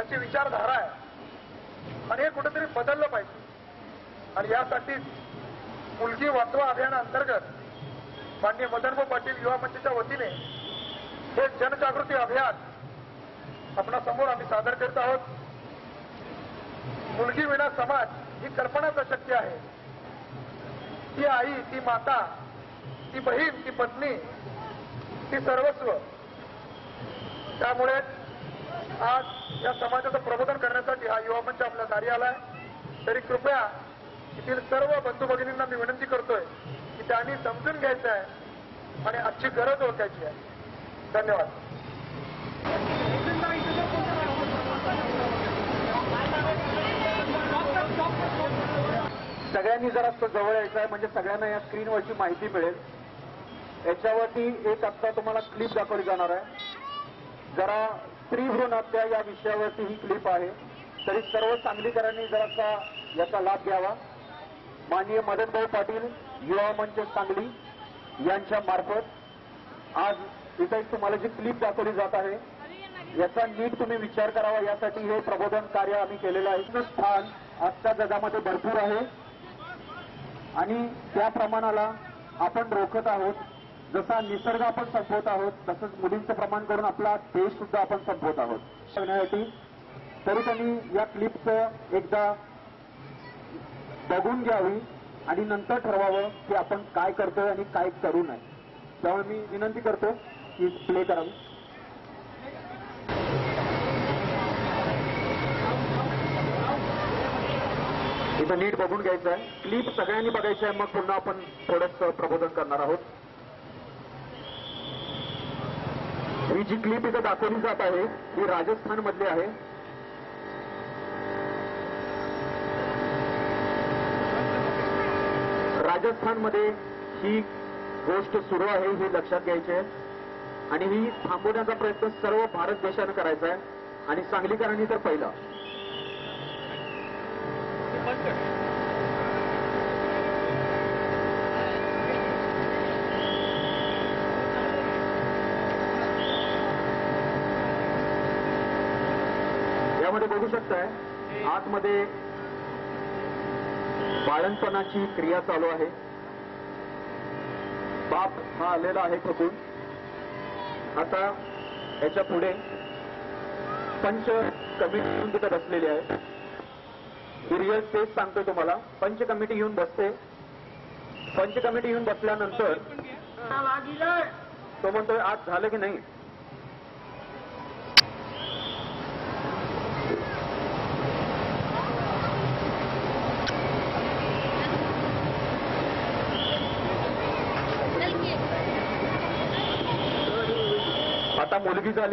याची विचारधारा आहे आणि हे कुठेतरी बदललं पाहिजे. आणि यासाठी मुलगी वाचवा अभियानाअंतर्गत माननीय मदनभाऊ पाटील युवा मंचच्या वतीने हे जनजागृती अभियान आपणासमोर आम्ही सादर करत आहोत. मुलगी विना समाज ही कल्पनाच अशक्य आहे. ती आई, ती माता, ती बहीण, ती पत्नी, ती सर्वस्व. त्यामुळे आज या समाजाचं प्रबोधन करण्यासाठी हा युवा मंच आपल्या दारी आलाय. तरी कृपया येथील सर्व बंधू भगिनींना मी विनंती करतोय की त्यांनी समजून घ्यायचं आहे आणि आजची गरज ओळखायची आहे. धन्यवाद. सगळ्यांनी जरा जवळ यायचं आहे म्हणजे सगळ्यांना या स्क्रीनवरची माहिती मिळेल. याच्यावरती एक आत्ता तुम्हाला क्लिप दाखवली जाणार आहे. जरा स्त्री भ्रूण हत्या या विषयावरती ही क्लिप आहे. तरी सर्व सांगलीकरांनी जरासा याचा लाभ घ्यावा. माननीय मदनभाऊ पाटील युवा मंच सांगली यांच्या मार्फत आज इथे तुम्हाला जी क्लिप दाखवली जात आहे याचा नीट तुम्ही विचार करावा. यासाठी हे प्रबोधन कार्य आम्ही केलेलं आहे. स्थान आजच्या जगामध्ये भरपूर आहे आणि त्या प्रमाणाला आपण रोखत आहोत. जसा निसर्ग आपण संपवत आहोत तसंच मुलींचं प्रमाण करून आपला देश सुद्धा आपण संपवत आहोत. करण्यासाठी तरी त्यांनी या क्लिपचं एकदा बघून घ्यावी आणि नंतर ठरवावं की आपण काय करतोय आणि काय करू नये. त्यामुळे मी विनंती करतो की प्ले करावी. इथं नीट बघून घ्यायचं आहे. क्लिप सगळ्यांनी बघायची आहे. मग पुन्हा आपण थोडंसं प्रबोधन करणार आहोत. ही जी क्लिप इथं दाखवली जात आहे ही राजस्थान मधली आहे. राजस्थानमध्ये ही गोष्ट सुरू आहे ही लक्षात घ्यायची आहे आणि ही थांबवण्याचा प्रयत्न सर्व भारत देशानं करायचा आहे आणि सांगलीकरांनी तर पहिला. यामध्ये बघू शकताय आतमध्ये बाळणपणाची क्रिया चालू आहे. बाप हा आलेला आहे थकून. आता याच्या पुढे पंच कमिटी येऊन तिथे बसलेली आहे. ही रिअल स्पेस सांगतोय तुम्हाला. पंच कमिटी येऊन बसते. पंच कमिटी येऊन बसल्यानंतर तो म्हणतोय आज झालं की नाही. आता मुलगी झाली.